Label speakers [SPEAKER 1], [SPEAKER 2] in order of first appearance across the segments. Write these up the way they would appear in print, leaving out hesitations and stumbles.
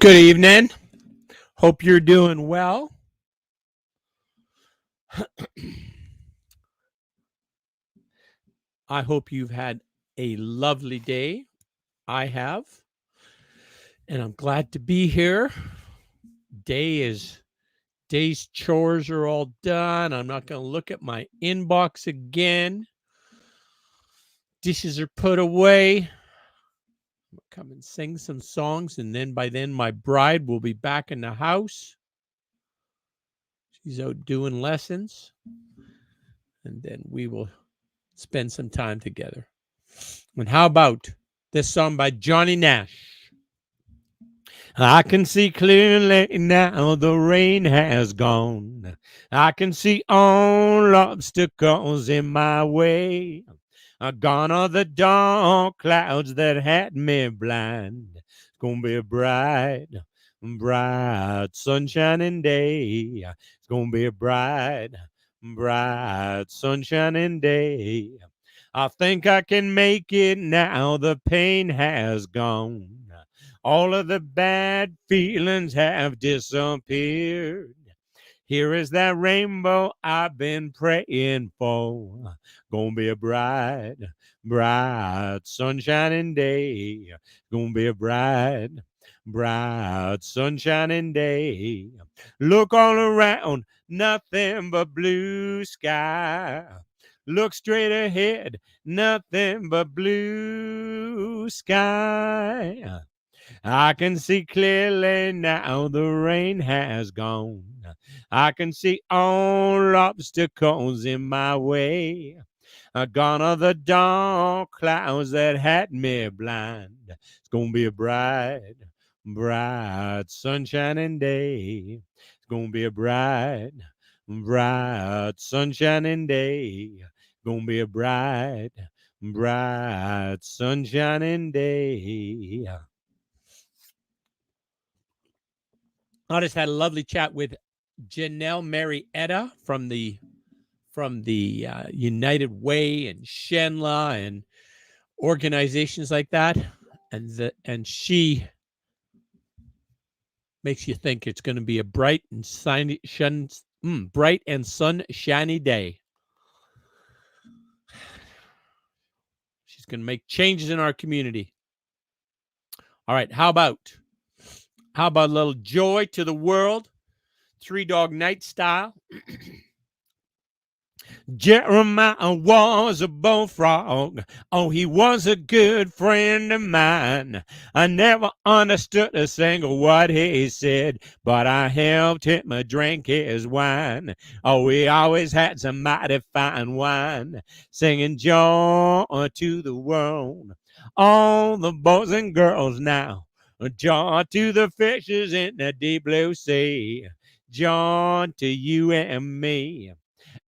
[SPEAKER 1] Good evening. Hope you're doing well. I hope you've had a lovely day. I have. And I'm glad to be here. Day's chores are all done. I'm not going to look at my inbox again. Dishes are put away. I'm going to come and sing some songs, and then by then my bride will be back in the house. She's out doing lessons. And then we will spend some time together. And how about this song by Johnny Nash? I can see clearly now the rain has gone. I can see all obstacles in my way. Gone are the dark clouds that had me blind. It's gonna be a bright, bright, sunshining day. It's gonna be a bright, bright, sunshining day. I think I can make it now. The pain has gone. All of the bad feelings have disappeared. Here is that rainbow I've been praying for. Gonna be a bright, bright, sunshining day. Gonna be a bright, bright, sunshining day. Look all around, nothing but blue sky. Look straight ahead, nothing but blue sky. I can see clearly now the rain has gone. I can see all obstacles in my way. Gone are the dark clouds that had me blind. It's gonna be a bright, bright, sunshining day. It's gonna be a bright, bright, sunshining day. Gonna be a bright, bright, sunshining day. I just had a lovely chat with Janelle Marietta from the United Way and Shenla and organizations like that, and she makes you think it's going to be a bright and sunshiny day. She's going to make changes in our community. All right, how about a little joy to the world, Three Dog Night style? Jeremiah was a bullfrog. Oh, he was a good friend of mine. I never understood a single word he said, but I helped him drink his wine. Oh, he always had some mighty fine wine, singing joy to the world. All the boys and girls now, joy to the fishes in the deep blue sea. Joy to you and me.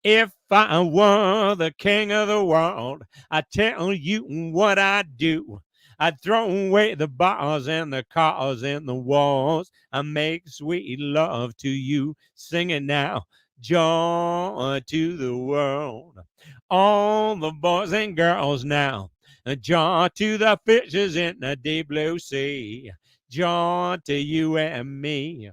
[SPEAKER 1] If I were the king of the world, I'd tell you what I'd do. I'd throw away the bars and the cars and the walls. I make sweet love to you, singing now, joy to the world. All the boys and girls now, joy to the fishes in the deep blue sea. Joy to you and me.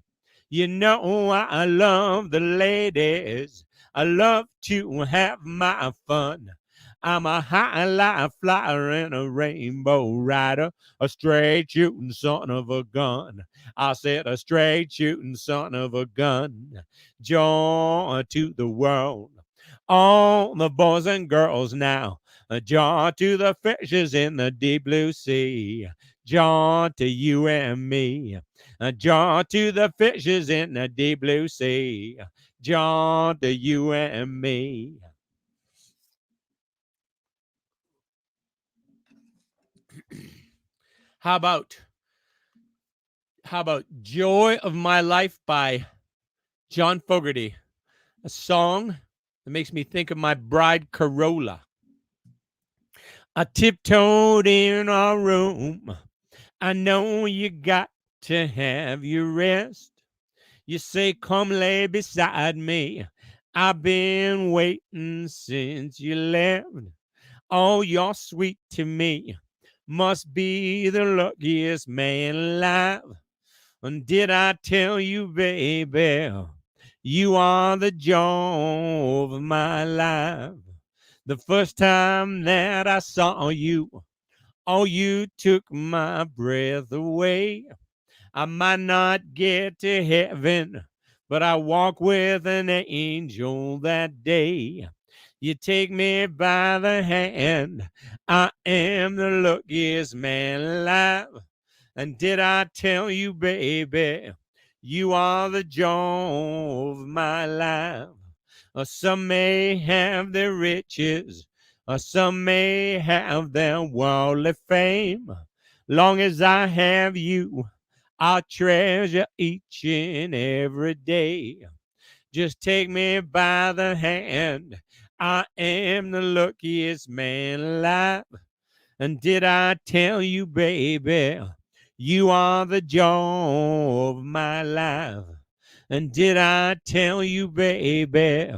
[SPEAKER 1] You know I love the ladies. I love to have my fun. I'm a high life flyer and a rainbow rider, a straight shooting son of a gun. I said a straight shooting son of a gun. Joy to the world. All the boys and girls now, joy to the fishes in the deep blue sea. Joy to you and me. Joy to the fishes in the deep blue sea. Joy to you and me. How about Joy of My Life by John Fogerty, a song that makes me think of my bride Corolla. I tiptoed in our room. I know you got to have your rest. You say, come lay beside me. I've been waiting since you left. Oh, you're sweet to me. Must be the luckiest man alive. And did I tell you, baby, you are the joy of my life? The first time that I saw you, oh, you took my breath away. I might not get to heaven, but I walk with an angel that day. You take me by the hand. I am the luckiest man alive. And did I tell you, baby, you are the joy of my life? Some may have their riches, some may have their worldly fame. Long as I have you, I'll treasure each and every day. Just take me by the hand. I am the luckiest man alive. And did I tell you, baby, you are the joy of my life? And did I tell you, baby,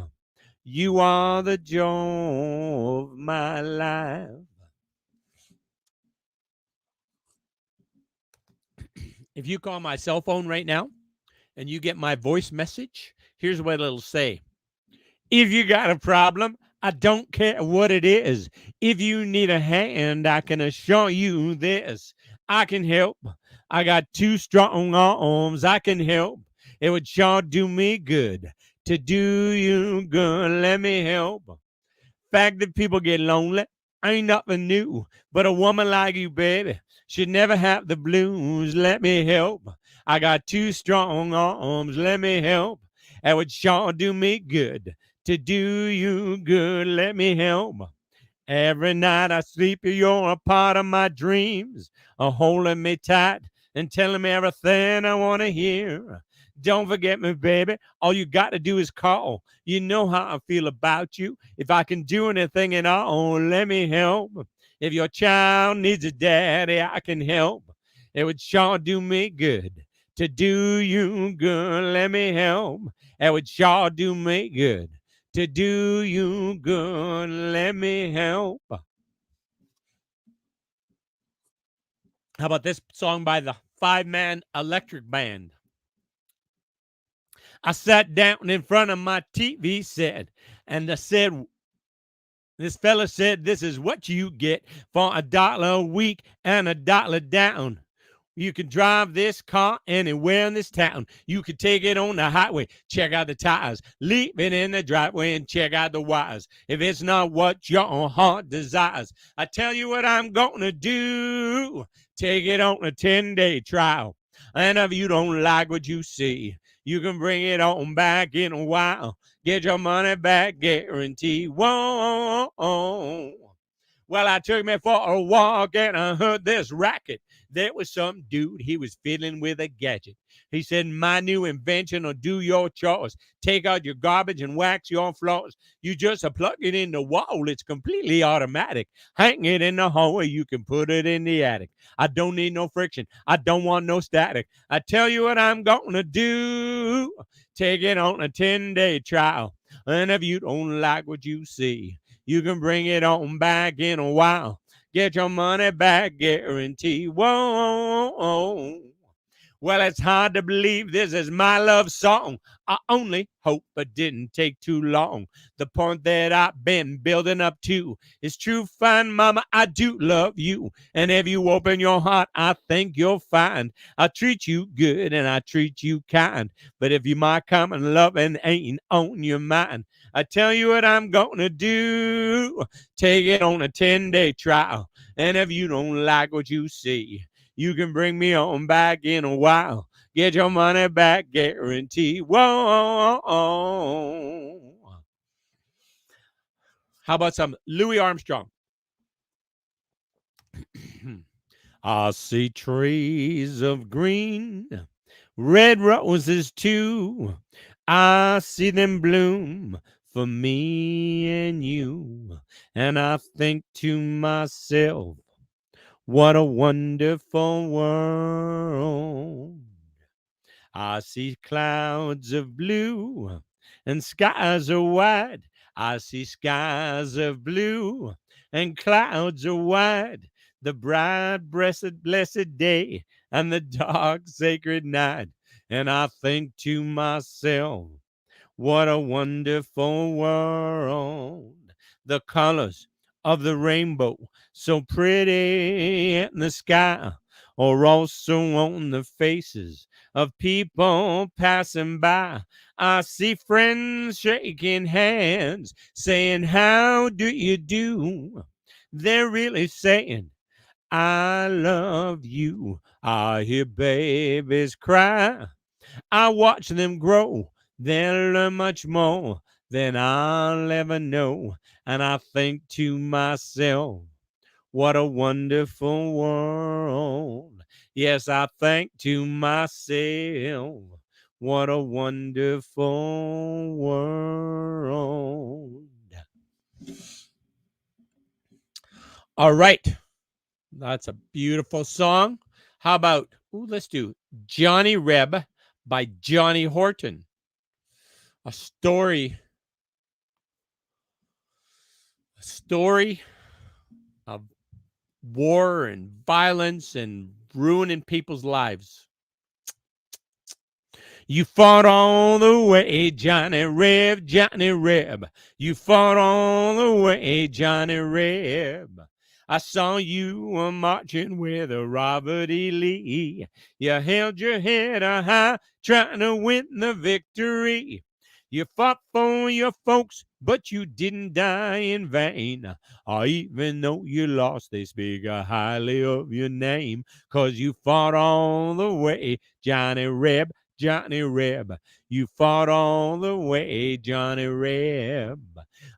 [SPEAKER 1] you are the joy of my life? If you call my cell phone right now and you get my voice message, here's what it'll say. If you got a problem, I don't care what it is. If you need a hand, I can assure you this. I can help. I got two strong arms. I can help. It would sure do me good to do you good. Let me help. Fact that people get lonely ain't nothing new. But a woman like you, baby, should never have the blues. Let me help. I got two strong arms. Let me help. That would sure do me good to do you good. Let me help. Every night I sleep, you're a part of my dreams, holding me tight and telling me everything I want to hear. Don't forget me, baby. All you got to do is call. You know how I feel about you. If I can do anything at all, let me help. If your child needs a daddy, I can help. It would sure do me good to do you good. Let me help. It would sure do me good to do you good. Let me help. How about this song by the five-man electric band? I sat down in front of my TV set and I said, this fella said, this is what you get for $1 a week and $1 down. You can drive this car anywhere in this town. You can take it on the highway, check out the tires, leave it in the driveway and check out the wires. If it's not what your heart desires, I tell you what I'm going to do. Take it on a 10-day trial. And if you don't like what you see, you can bring it on back in a while. Get your money back guarantee. Whoa. Well, I took me for a walk and I heard this racket. There was some dude, he was fiddling with a gadget. He said, my new invention will do your chores. Take out your garbage and wax your floors. You just plug it in the wall. It's completely automatic. Hang it in the hallway. You can put it in the attic. I don't need no friction. I don't want no static. I tell you what I'm going to do. Take it on a 10-day trial. And if you don't like what you see, you can bring it on back in a while. Get your money back guarantee. Whoa. Well, it's hard to believe this is my love song. I only hope it didn't take too long. The point that I've been building up to is true, fine, mama, I do love you. And if you open your heart, I think you'll find I treat you good and I treat you kind. But if you my common loving ain't on your mind, I tell you what I'm going to do. Take it on a 10-day trial. And if you don't like what you see, you can bring me on back in a while. Get your money back guarantee. Whoa. How about some Louis Armstrong? I see trees of green, red roses too. I see them bloom for me and you. And I think to myself, what a wonderful world. I see clouds of blue and skies are white. I see skies of blue and clouds are white. the bright, blessed day and the dark, sacred night. And I think to myself, what a wonderful world. The colors of the rainbow, so pretty in the sky, are also on the faces of people passing by. I see friends shaking hands, saying, how do you do? They're really saying, I love you. I hear babies cry. I watch them grow. They'll learn much more than I'll ever know. And I think to myself, what a wonderful world. Yes, I think to myself, what a wonderful world. All right. That's a beautiful song. How about, let's do Johnny Reb by Johnny Horton. A story of war and violence and ruining people's lives. You fought all the way, Johnny Reb, Johnny Reb. You fought all the way, Johnny Reb. I saw you marching with Robert E. Lee. You held your head high, trying to win the victory. You fought for your folks, but you didn't die in vain. Even though you lost, they speak highly of your name. 'Cause you fought all the way, Johnny Reb, Johnny Reb. You fought all the way, Johnny Reb.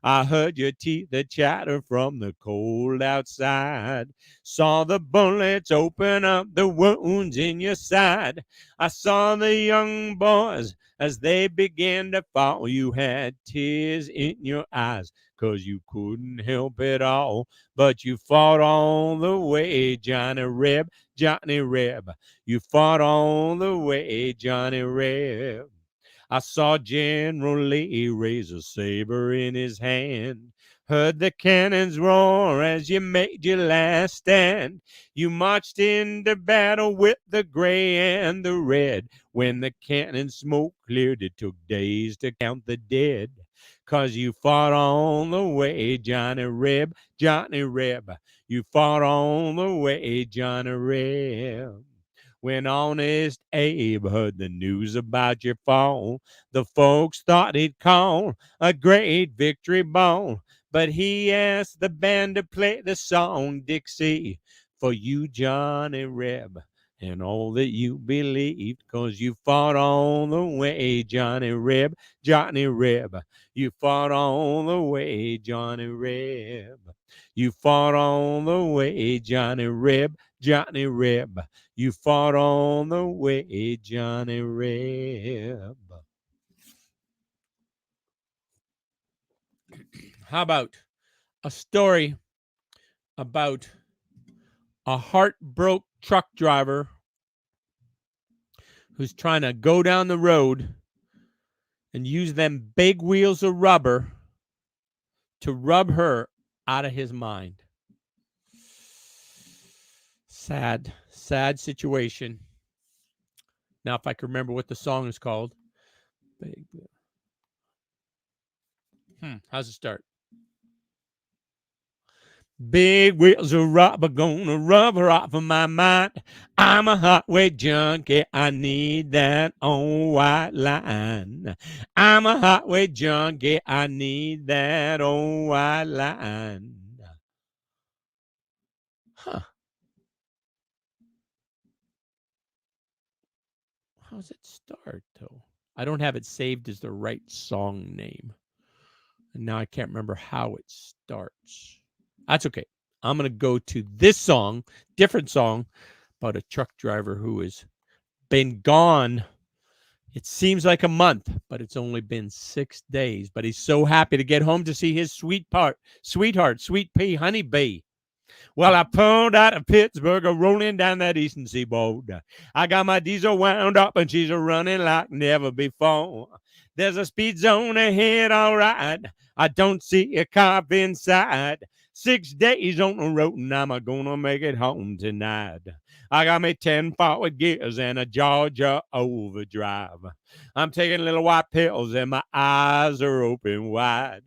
[SPEAKER 1] I heard your teeth that chatter from the cold outside. Saw the bullets open up the wounds in your side. I saw the young boys as they began to fall. You had tears in your eyes, 'cause you couldn't help it all. But you fought all the way, Johnny Reb, Johnny Reb. You fought all the way, Johnny Reb. I saw General Lee raise a saber in his hand. Heard the cannons roar as you made your last stand. You marched into battle with the gray and the red. When the cannon smoke cleared, it took days to count the dead. 'Cause you fought all the way, Johnny Reb, Johnny Reb. You fought all the way, Johnny Reb. When Honest Abe heard the news about your fall, the folks thought he'd call a great victory ball. But he asked the band to play the song Dixie for you, Johnny Reb, and all that you believed. 'Cause you fought all the way, Johnny Reb, Johnny Reb. You fought all the way, Johnny Reb. You fought all the way, Johnny Reb, Johnny Reb. You fought all the way, Johnny Reb. How about a story about a heartbroken truck driver who's trying to go down the road and use them big wheels of rubber to rub her out of his mind. Sad, sad situation. Now, if I can remember what the song is called. How's it start? Big wheels of rubber gonna rub her off of my mind. I'm a highway junkie. I need that old white line. I'm a highway junkie. I need that old white line. Huh. How does it start, though? I don't have it saved as the right song name. And now I can't remember how it starts. That's okay. I'm going to go to this song, different song, about a truck driver who has been gone. It seems like a month, but it's only been 6 days. But he's so happy to get home to see his sweetheart, sweet pea, honey bee. Well, I pulled out of Pittsburgh, rolling down that eastern seaboard. I got my diesel wound up, and she's running like never before. There's a speed zone ahead, all right. I don't see a cop inside. 6 days on the road and I'm gonna make it home tonight. I got me 10 forward gears and a Georgia overdrive. I'm taking little white pills and my eyes are open wide.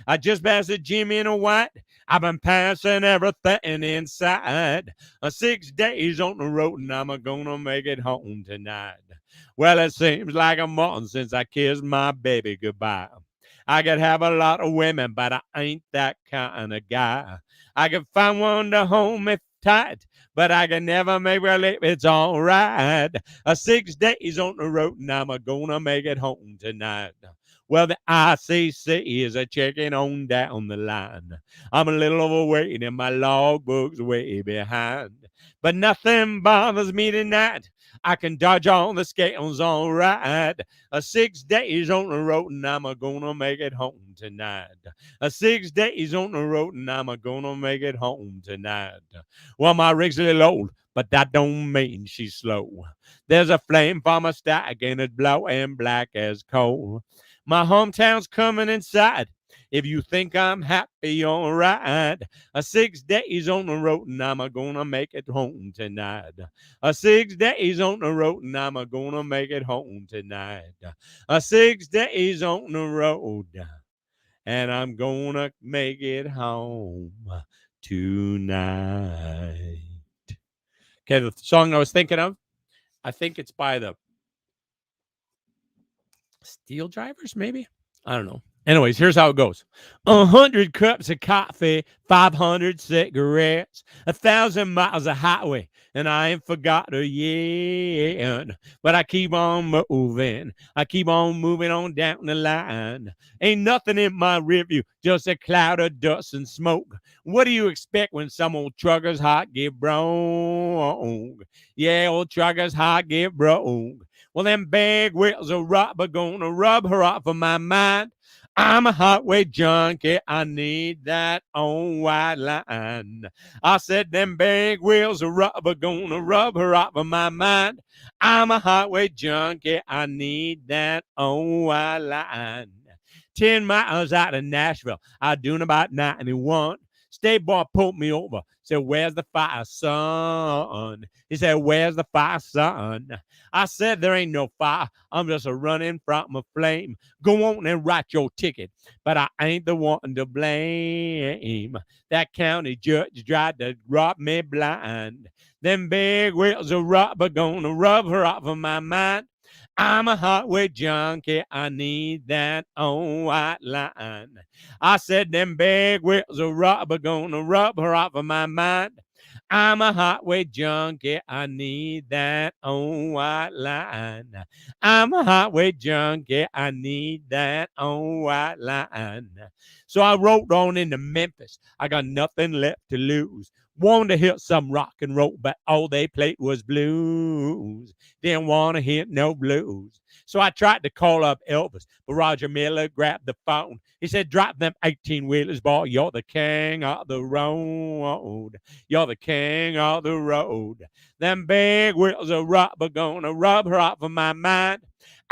[SPEAKER 1] I just passed a Jimmy in a white. I've been passing everything inside. 6 days on the road and I'm gonna make it home tonight. Well, it seems like a month since I kissed my baby goodbye. I could have a lot of women, but I ain't that kind of guy. I could find one to hold me tight, but I can never make believe it's all right. 6 days on the road and I'm gonna make it home tonight. Well, the ICC is a checking on down the line. I'm a little overweight and my logbook's way behind. But nothing bothers me tonight. I can dodge all the scales all right. 6 days on the road and I'm gonna make it home tonight. 6 days on the road and I'm gonna make it home tonight. Well, my rig's a little old, but that don't mean she's slow. There's a flame for my stack and it's blowing black as coal. My hometown's coming inside. If you think I'm happy, all right. 6 days on the road and I'm gonna make it home tonight. 6 days on the road and I'm gonna make it home tonight. 6 days on the road and I'm gonna make it home tonight. Okay, the song I was thinking of, I think it's by the Steel Drivers, maybe? I don't know. Anyways, here's how it goes. 100 cups of coffee, 500 cigarettes, 1,000 miles of highway, and I ain't forgot her yet. But I keep on moving. I keep on moving on down the line. Ain't nothing in my rearview, just a cloud of dust and smoke. What do you expect when some old trucker's heart get broke? Yeah, old trucker's heart get broke. Well, them big wheels of rubber gonna rub her off of my mind. I'm a highway junkie. I need that on white line. I said them big wheels of rubber gonna rub her off of my mind. I'm a highway junkie. I need that on white line. 10 miles out of Nashville, I doing about 91. State boy pulled me over. Said, where's the fire, son? He said, where's the fire, son? I said, there ain't no fire. I'm just a running from a flame. Go on and write your ticket, but I ain't the one to blame. That county judge tried to rob me blind. Them big wheels of rubber gonna rub her off of my mind. I'm a highway junkie. I need that on white line. I said them big wheels of rubber gonna rub her off of my mind. I'm a highway junkie. I need that on white line. I'm a highway junkie. I need that on white line. So I rode on into Memphis. I got nothing left to lose. Wanted to hear some rock and roll, but all they played was blues. Didn't want to hear no blues. So I tried to call up Elvis, but Roger Miller grabbed the phone. He said, drop them 18-wheelers, boy. You're the king of the road. You're the king of the road. Them big wheels of rubber gonna rub her off of my mind.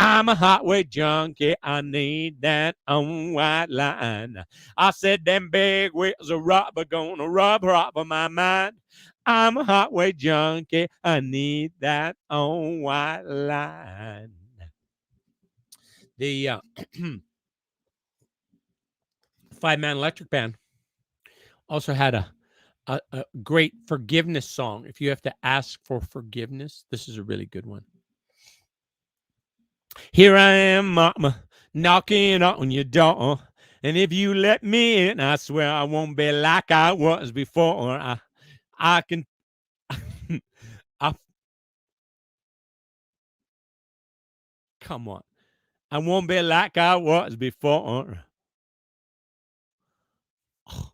[SPEAKER 1] I'm a highway junkie. I need that on white line. I said them big wheels of rubber gonna rub her off of my mind. I'm a highway junkie. I need that on white line. The Five-Man Electric Band also had a great forgiveness song. If you have to ask for forgiveness, this is a really good one. Here I am, mama, knocking on your door. And if you let me in, I swear I won't be like I was before. I can... I, come on. I won't be like I was before. Oh,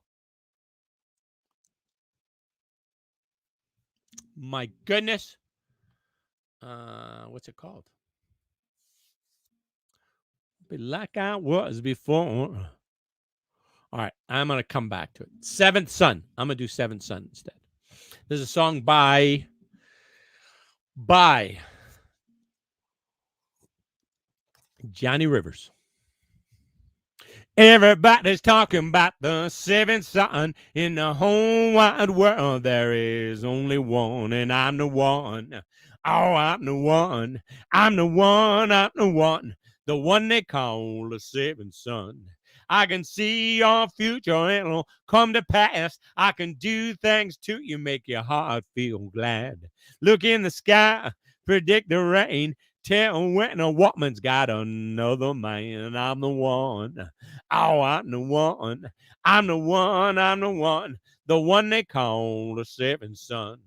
[SPEAKER 1] my goodness. What's it called? Be like I was before. All right, I'm going to come back to it. Seventh Son. I'm going to do Seventh Son instead. There's a song by Johnny Rivers. Everybody's talking about the seventh son. In the whole wide world, there is only one, and I'm the one. Oh, I'm the one. I'm the one. I'm the one they call the seventh son. I can see your future, it'll come to pass. I can do things to you, make your heart feel glad. Look in the sky, predict the rain, tell when a woman's got another man. I'm the one. Oh, I'm the one. I'm the one. I'm the one they call the seventh son.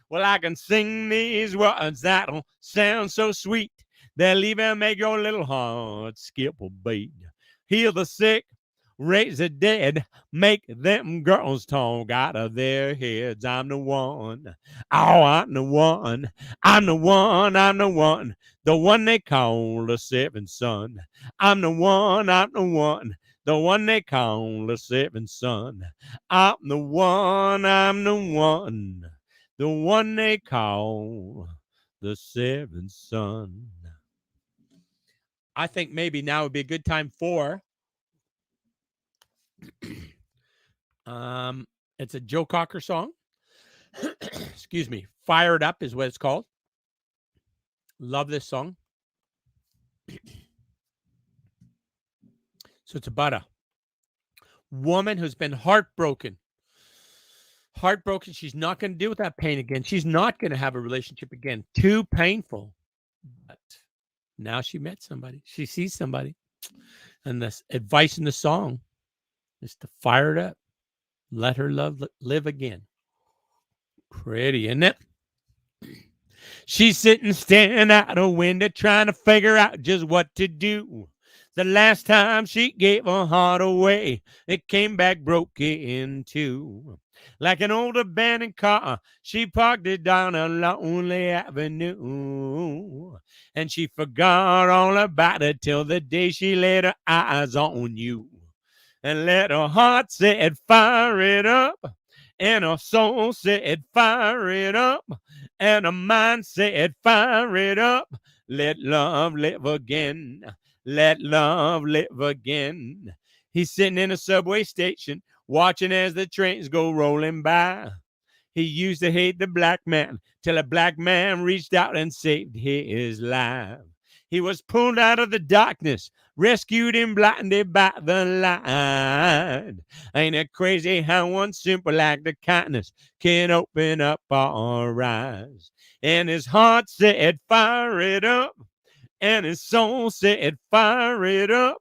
[SPEAKER 1] Well, I can sing these words that'll sound so sweet. They'll even make your little heart skip a beat. Heal the sick, raise the dead, make them girls talk out of their heads. I'm the one. Oh, I'm the one. I'm the one. The one they call the seventh son. I'm the one. The one they call the seventh son. I'm the one. The one they call the seventh son. I think maybe now would be a good time for it's a Joe Cocker song. Excuse me. Fired Up is what it's called. Love this song. So it's about a woman who's been heartbroken. She's not going to deal with that pain again. She's not going to have a relationship again. Too painful. But now she met somebody. She sees somebody. And the advice in the song is to fire it up. Let her live again. Pretty, isn't it? She's sitting staring out a window trying to figure out just what to do. The last time she gave her heart away, it came back broken in two. Like an old abandoned car, she parked it down a lonely avenue. And she forgot all about it till the day she laid her eyes on you. And let her heart said, fire it up. And her soul said, fire it up. And her mind said, fire it up. Let love live again. Let love live again. He's sitting in a subway station, watching as the trains go rolling by. He used to hate the black man till a black man reached out and saved his life. He was pulled out of the darkness, rescued and blinded by the light. Ain't it crazy how one simple act of kindness can open up our eyes? And his heart said, fire it up. And his soul said, fire it up.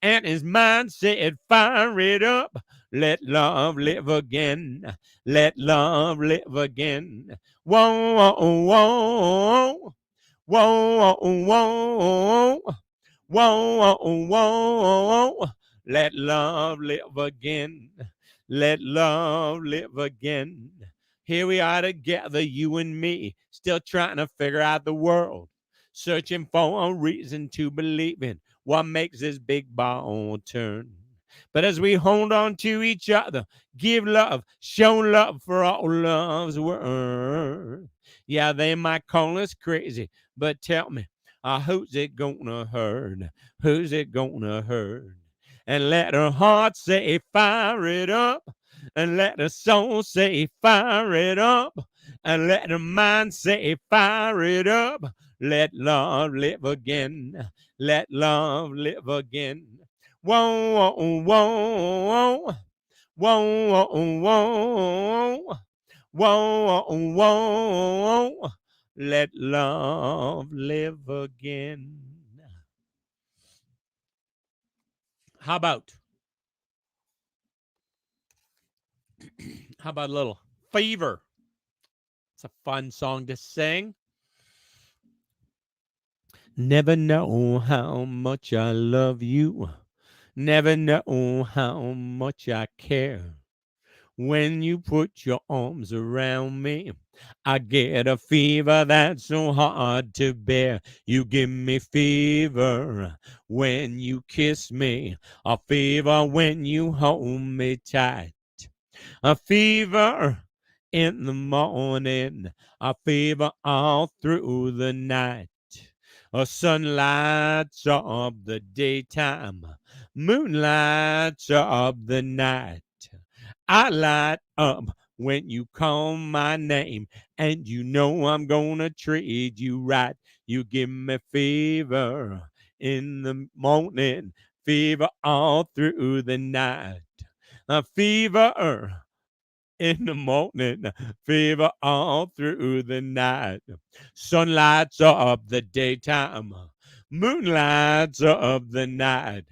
[SPEAKER 1] And his mind said, fire it up. Let love live again. Let love live again. Whoa, whoa, whoa. Whoa, whoa, whoa, whoa, whoa. Let love live again. Let love live again. Here we are together, you and me, still trying to figure out the world, searching for a reason to believe in what makes this big ball turn. But as we hold on to each other, give love, show love for all love's worth. Yeah, they might call us crazy, but tell me, who's it gonna hurt? Who's it gonna hurt? And let her heart say, fire it up. And let her soul say, fire it up. And let her mind say, fire it up. Let love live again. Let love live again. Whoa, whoa, whoa. Whoa, whoa, whoa. Whoa, whoa, whoa. Let love live again. How about a little Fever? It's a fun song to sing. Never know how much I love you. Never know how much I care. When you put your arms around me, I get a fever that's so hard to bear. You give me fever when you kiss me, a fever when you hold me tight, a fever in the morning, a fever all through the night. Sunlights of the daytime, moonlights of the night. I light up when you call my name, and you know I'm gonna treat you right. You give me fever in the morning, fever all through the night. A fever in the morning, fever all through the night. Sunlights of the daytime, moonlights of the night.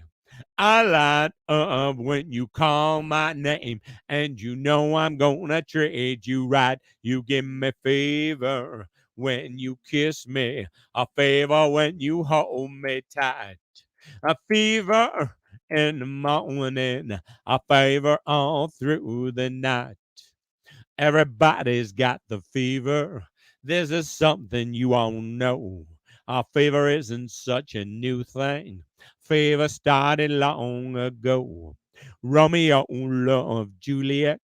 [SPEAKER 1] I light up when you call my name, and you know I'm gonna treat you right. You give me fever when you kiss me, a favor when you hold me tight. A fever in the morning, a favor all through the night. Everybody's got the fever. This is something you all know. Our fever isn't such a new thing. Fever started long ago. Romeo loved Juliet.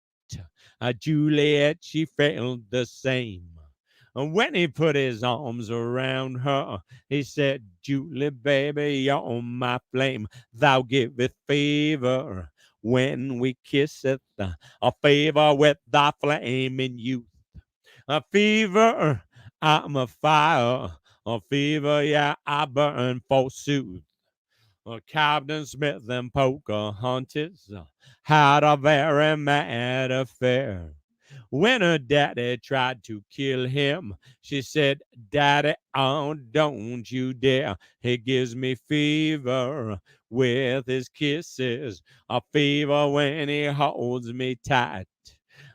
[SPEAKER 1] Juliet, she felt the same. And when he put his arms around her, he said, Julie, baby, you're my flame. Thou giveth fever when we kisseth, a fever with thy flaming youth. A fever, I'm a fire. A fever, yeah, I burn forsooth. Captain Smith and Pocahontas had a very mad affair. When her daddy tried to kill him, she said, Daddy, oh, don't you dare. He gives me fever with his kisses, a fever when he holds me tight.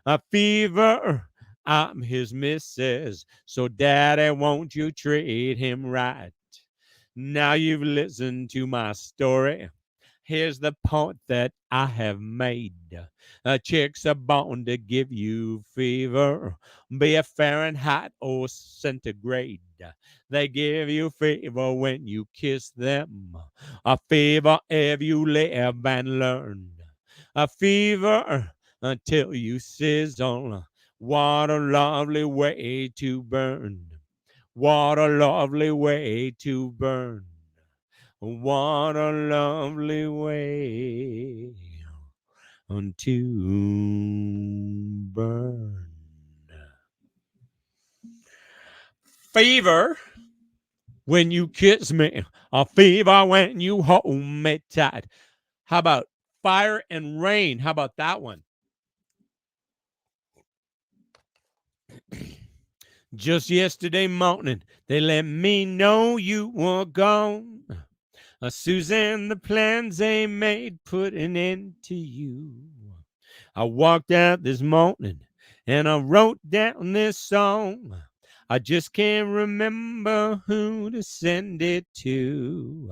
[SPEAKER 1] A fever, I'm his missus, so Daddy, won't you treat him right? Now you've listened to my story. Here's the point that I have made. Chicks are born to give you fever, be it Fahrenheit or centigrade. They give you fever when you kiss them, a fever if you live and learn, a fever until you sizzle. What a lovely way to burn. What a lovely way to burn. What a lovely way to burn. Fever when you kiss me, a fever when you hold me tight. How about fire and rain? How about that one? Just yesterday morning, they let me know you were gone. Susan, the plans they made put an end to you. I walked out this morning and I wrote down this song. I just can't remember who to send it to.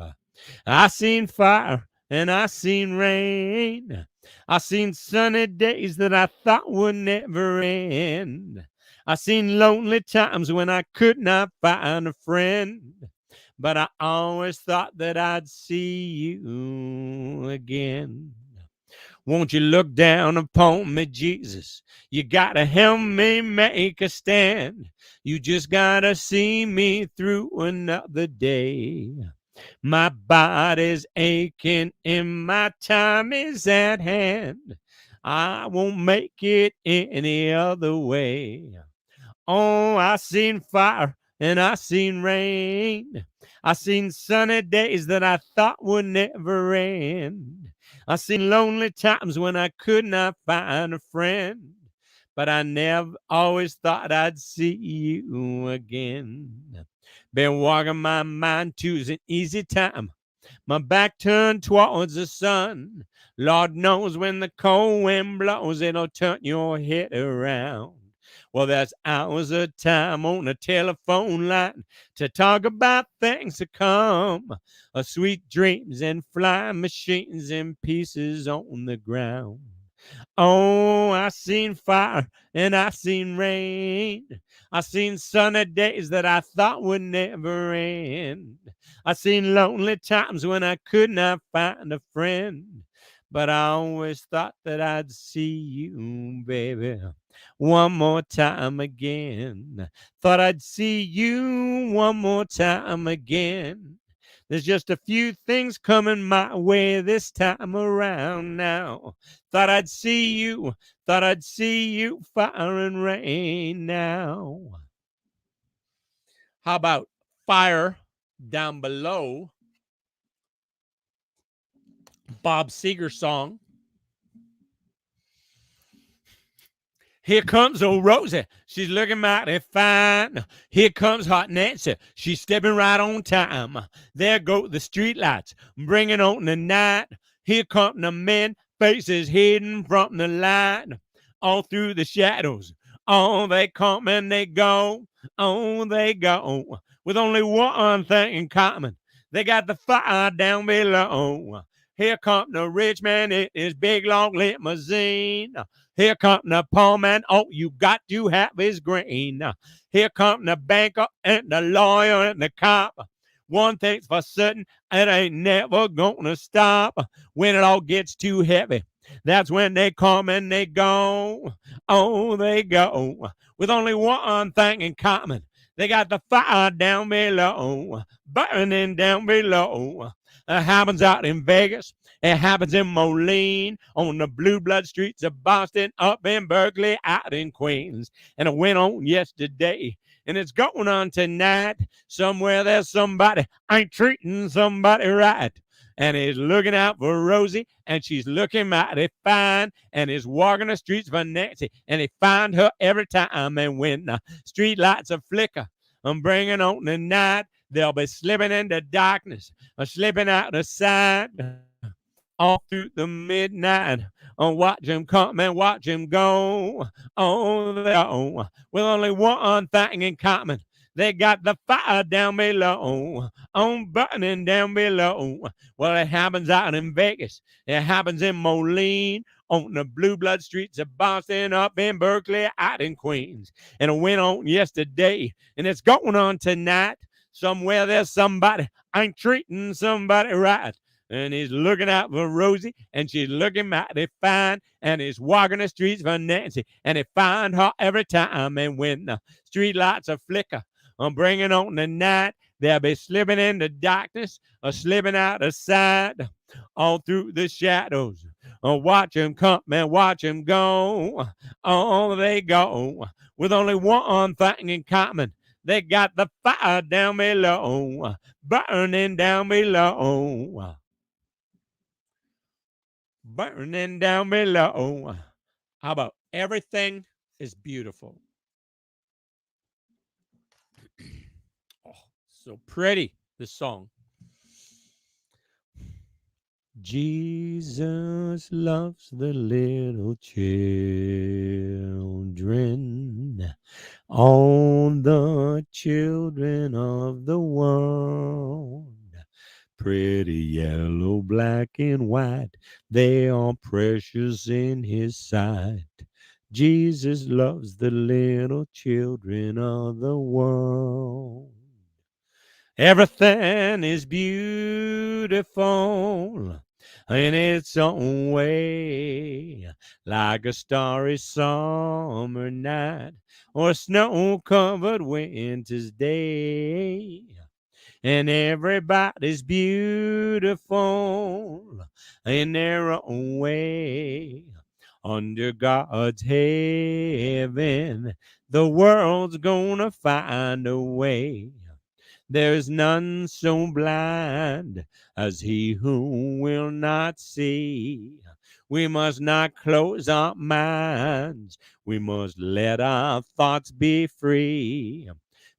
[SPEAKER 1] I seen fire and I seen rain. I seen sunny days that I thought would never end. I seen lonely times when I could not find a friend. But I always thought that I'd see you again. Won't you look down upon me, Jesus? You gotta help me make a stand. You just gotta see me through another day. My body's aching and my time is at hand. I won't make it any other way. Oh, I seen fire and I seen rain. I seen sunny days that I thought would never end. I seen lonely times when I could not find a friend. But I never always thought I'd see you again. Been walking my mind to's an easy time. My back turned towards the sun. Lord knows when the cold wind blows, it'll turn your head around. Well, there's hours of time on the telephone line to talk about things to come. Sweet dreams and flying machines and pieces on the ground. Oh, I seen fire and I seen rain. I seen sunny days that I thought would never end. I seen lonely times when I could not find a friend. But I always thought that I'd see you, baby. one more time again. Thought I'd see you one more time again. There's just a few things coming my way this time around now. Thought I'd see you, fire and rain now. How about Fire Down Below? Bob Seger song. Here comes old Rosie, she's looking mighty fine. Here comes Hot Nancy, she's stepping right on time. There go the street lights, bringing on the night. Here come the men, faces hidden from the light. All through the shadows, on they come and they go, on they go. With only one thing in common, they got the fire down below. Here come the rich man in his big long limousine. Here come the poor man, all you got to have is green. Here come the banker and the lawyer and the cop. One thing's for certain, it ain't never gonna stop. When it all gets too heavy, that's when they come and they go. Oh, they go. With only one thing in common, they got the fire down below, burning down below. It happens out in Vegas. It happens in Moline, on the blue blood streets of Boston, up in Berkeley, out in Queens. And it went on yesterday, and it's going on tonight. Somewhere there's somebody ain't treating somebody right. And he's looking out for Rosie, and she's looking mighty fine. And he's walking the streets for Nancy, and he find her every time. And when the street lights are flicker, I'm bringing on the night. They'll be slipping into darkness, or slipping out the side, all through the midnight. Watch him come and watch him go. Oh, they go. With only one thing in common, they got the fire down below, on burning down below. Well, it happens out in Vegas. It happens in Moline, on the blue blood streets of Boston, up in Berkeley, out in Queens. And it went on yesterday, and it's going on tonight. Somewhere there's somebody ain't treating somebody right. And he's looking out for Rosie, and she's looking mighty fine. And he's walking the streets for Nancy, and he find her every time. And when the street lights are flicker, I'm bringing on the night. They'll be slipping into darkness, or slipping out the side, all through the shadows. Watch him come and watch him go. Oh, they go. With only one thing in common, they got the fire down below, burning down below. Burning down below. How about Everything is Beautiful? Oh, so pretty, this song. Jesus loves the little children, all the children of the world. Pretty yellow, black, and white, they are precious in his sight. Jesus loves the little children of the world. Everything is beautiful in its own way, like a starry summer night or a snow-covered winter's day. And everybody's beautiful in their own way. Under God's heaven, the world's gonna find a way. There's none so blind as he who will not see. We must not close our minds. We must let our thoughts be free.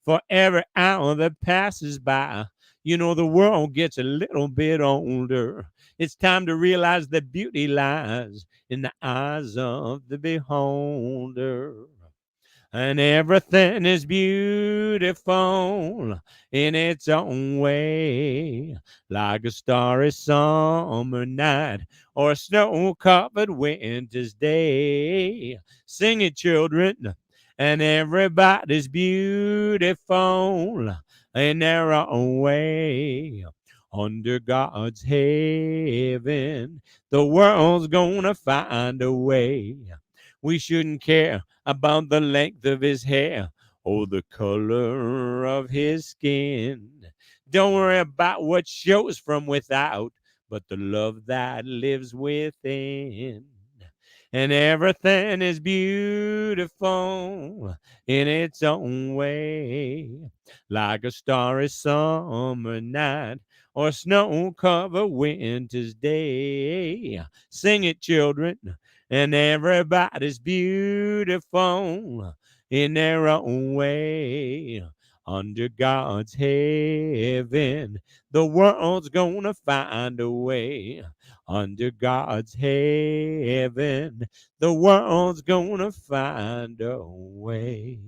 [SPEAKER 1] For every hour that passes by, you know, the world gets a little bit older. It's time to realize that beauty lies in the eyes of the beholder. And everything is beautiful in its own way, like a starry summer night or a snow-covered winter's day. Sing it, children. And everybody's beautiful in their own way. Under God's heaven, the world's gonna find a way. We shouldn't care about the length of his hair or the color of his skin. Don't worry about what shows from without, but the love that lives within. And everything is beautiful in its own way, like a starry summer night or snow-covered winter's day. Sing it, children, and everybody's beautiful in their own way. Under God's heaven, the world's gonna find a way. Under God's heaven, the world's gonna find a way.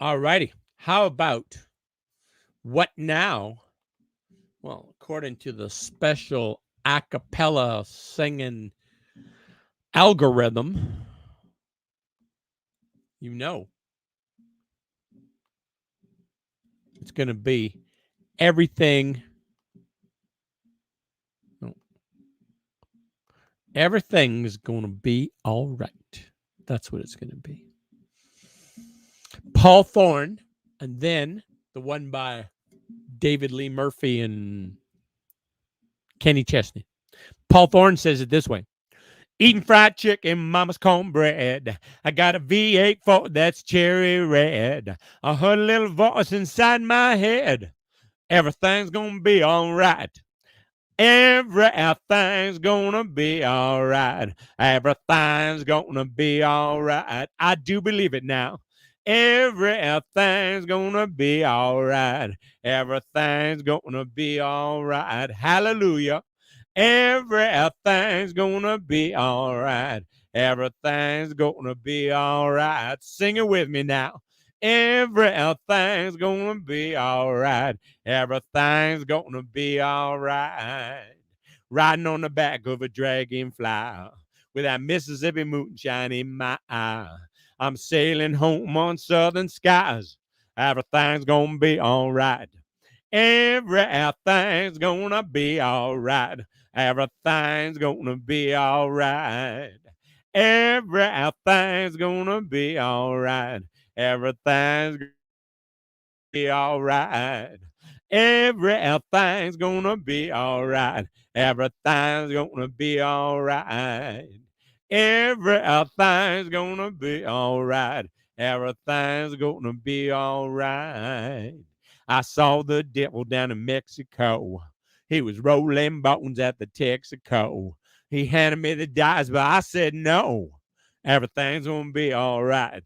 [SPEAKER 1] All righty. How about what now? Well, according to the special Accapella singing algorithm, you know it's going to be everything. No, everything's going to be all right. That's what it's going to be. Paul Thorne, and then the one by David Lee Murphy and Kenny Chesney. Paul Thorne says it this way: eating fried chicken, mama's cornbread. I got a V8 Ford that's cherry red. I heard a little voice inside my head. Everything's gonna be all right. Everything's gonna be all right. Everything's gonna be all right. I do believe it now. Everything's gonna be all right. Everything's gonna be all right. Hallelujah. Everything's gonna be all right. Everything's gonna be all right. Sing it with me now. Everything's gonna be all right. Everything's gonna be all right. Riding on the back of a dragonfly with that Mississippi moonshine in my eye. I'm sailing home on southern skies. Everything's gonna be all right. Everything's gonna be all right. Everything's gonna be all right. Everything's gonna be all right. Everything's gonna be all right. Everything's gonna be all right. Everything's gonna be all right. Everything's gonna be all right. Everything's gonna be all right. I saw the devil down in Mexico. He was rolling bones at the Texaco. He handed me the dice, but I said no. Everything's gonna be all right.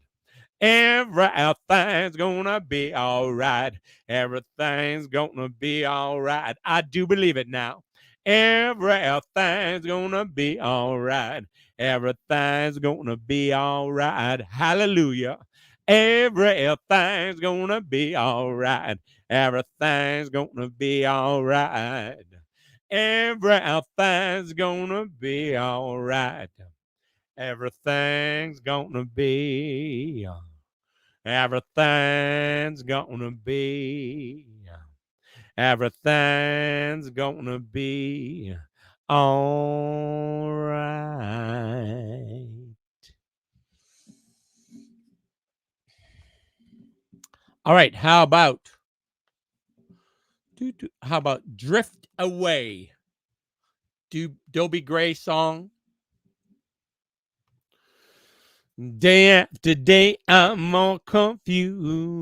[SPEAKER 1] Everything's gonna be all right. Everything's gonna be all right. I do believe it now. Everything's gonna be all right. Everything's gonna be all right. Hallelujah. Everything's gonna be all right. Everything's gonna be all right. Everything's gonna be all right. Everything's gonna be. Everything's gonna be. Everything's gonna be all right. All right. How about Drift Away? Dobie Gray song. Day after day, I'm more confused.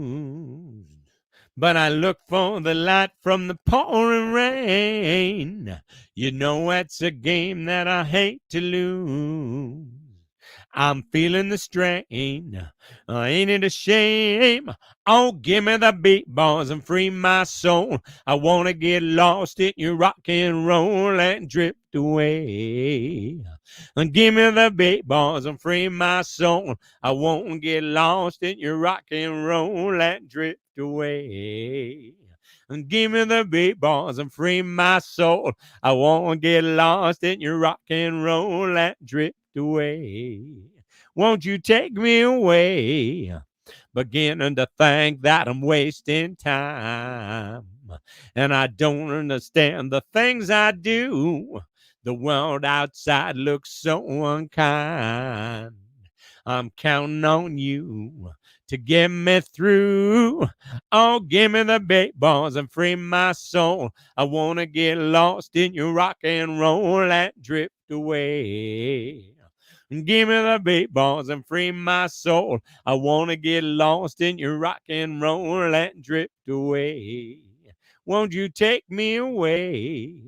[SPEAKER 1] But I look for the light from the pouring rain. You know it's a game that I hate to lose. I'm feeling the strain. Ain't it a shame? Oh, give me the beat, boys, and free my soul. I want to get lost in your rock and roll and drift away. Give me the beat, boys, and free my soul. I won't get lost in your rock and roll and drift away. Give me the beat, boys, and free my soul. I won't get lost in your rock and roll and drift away. Won't you take me away? Beginning to think that I'm wasting time. and I don't understand the things I do. The world outside looks so unkind. I'm counting on you to get me through. Oh, give me the big balls and free my soul. I want to get lost in your rock and roll and drift away. Give me the big balls and free my soul. I want to get lost in your rock and roll and drift away. Won't you take me away?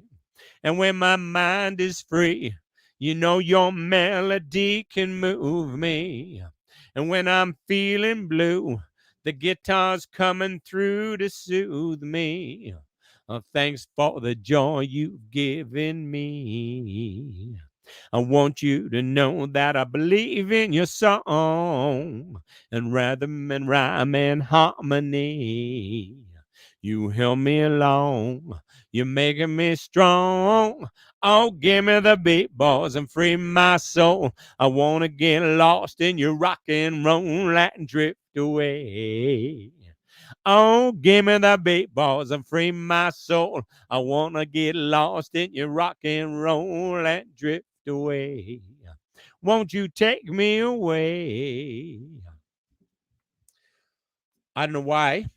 [SPEAKER 1] And when my mind is free, you know your melody can move me. And when I'm feeling blue, the guitar's coming through to soothe me. Thanks for the joy you've given me. I want you to know that I believe in your song and rhythm and rhyme and harmony. You help me along. You're making me strong. Oh, give me the beat, boys, and free my soul. I want to get lost in your rock and roll and drift away. Oh, give me the beat, boys, and free my soul. I want to get lost in your rock and roll and drift away. Won't you take me away? I don't know why,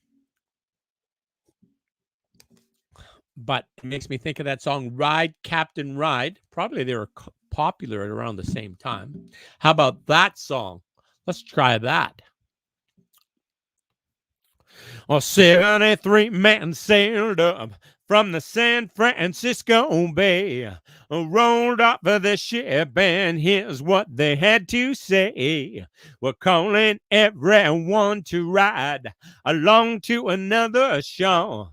[SPEAKER 1] but it makes me think of that song, Ride, Captain Ride. Probably they were popular at around the same time. How about that song? Let's try that. A 73 men sailed up from the San Francisco Bay, rolled off of the ship, and here's what they had to say. We're calling everyone to ride along to another shore.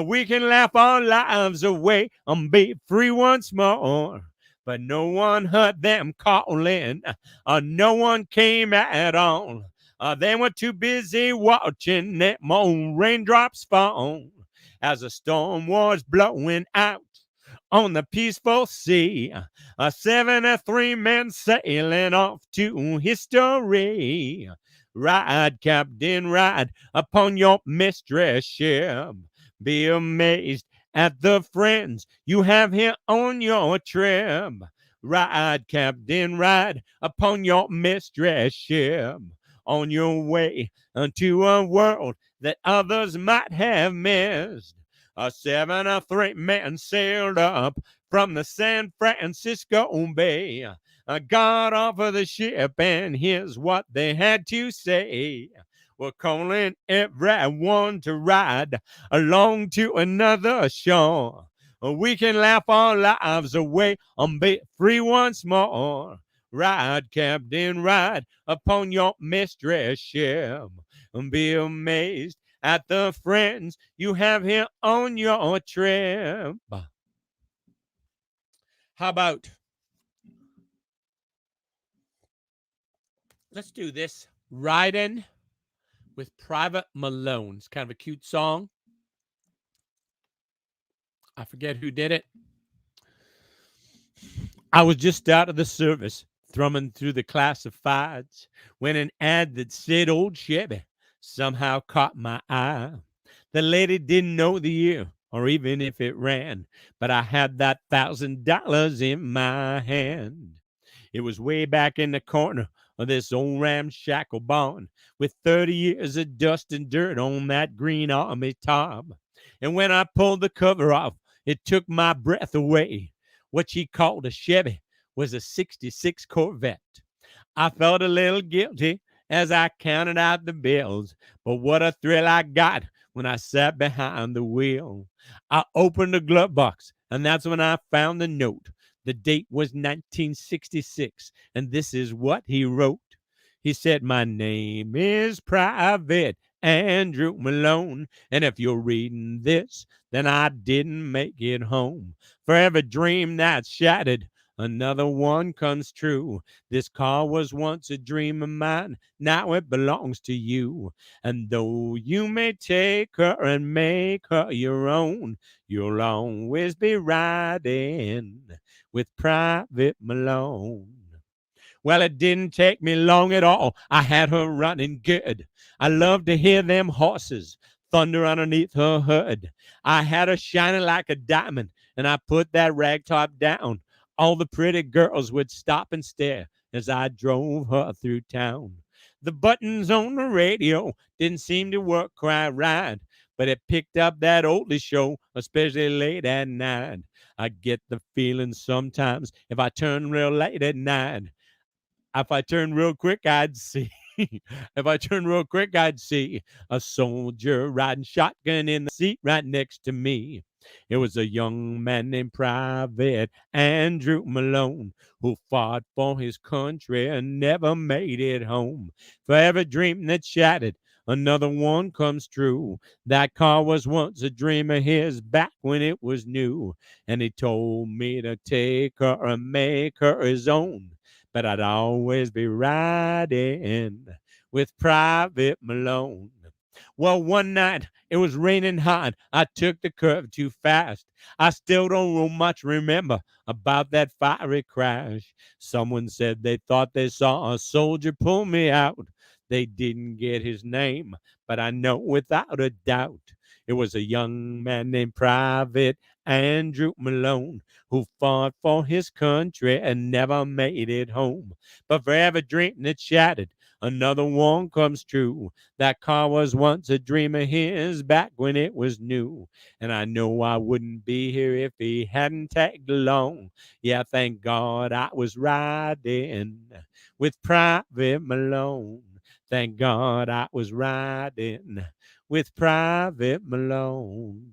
[SPEAKER 1] We can laugh our lives away and be free once more. But no one heard them calling, no one came at all. They were too busy watching them old raindrops fall as the storm was blowing out on the peaceful sea. 73 men sailing off to history. Ride, Captain, ride upon your mistress ship. Be amazed at the friends you have here on your trip. Ride, Captain, ride upon your mistress ship. On your way to a world that others might have missed. 73 men sailed up from the San Francisco Bay. Got off of the ship, and here's what they had to say. We're calling everyone to ride along to another shore. We can laugh our lives away and be free once more. Ride, Captain, ride upon your mistress ship, and be amazed at the friends you have here on your trip. How about, let's do this, Riding with Private Malone. It's kind of a cute song. I forget who did it. I was just out of the service, thrumming through the classifieds, when an ad that said Old Chevy somehow caught my eye. The lady didn't know the year or even if it ran, but I had that $1,000 in my hand. It was way back in the corner of this old ramshackle barn with 30 years of dust and dirt on that green army top. And when I pulled the cover off, it took my breath away. What she called a Chevy was a 66 Corvette. I felt a little guilty as I counted out the bills, but what a thrill I got when I sat behind the wheel. I opened the glove box, and that's when I found the note. The date was 1966, and this is what he wrote. He said, "My name is Private Andrew Malone, and if you're reading this, then I didn't make it home. For every dream that's shattered, another one comes true. This car was once a dream of mine, now it belongs to you. And though you may take her and make her your own, you'll always be riding with Private Malone." Well, it didn't take me long at all. I had her running good. I love to hear them horses thunder underneath her hood. I had her shining like a diamond, and I put that rag top down. All the pretty girls would stop and stare as I drove her through town. The buttons on the radio didn't seem to work quite right, but it picked up that oldie show, especially late at night. I get the feeling sometimes if I turn real late at night. If I turn real quick, I'd see. If I turn real quick, I'd see a soldier riding shotgun in the seat right next to me. It was a young man named Private Andrew Malone who fought for his country and never made it home. For every dream that's shattered, another one comes true. That car was once a dream of his back when it was new. And he told me to take her and make her his own. But I'd always be riding with Private Malone. Well, one night it was raining hard. I took the curve too fast. I still don't much remember about that fiery crash. Someone said they thought they saw a soldier pull me out. They didn't get his name, but I know without a doubt it was a young man named Private Andrew Malone who fought for his country and never made it home. But for every dream that's shattered, another one comes true. That car was once a dream of his back when it was new. And I know I wouldn't be here if he hadn't tagged along. Yeah, thank God I was riding with Private Malone. Thank God I was riding with Private Malone.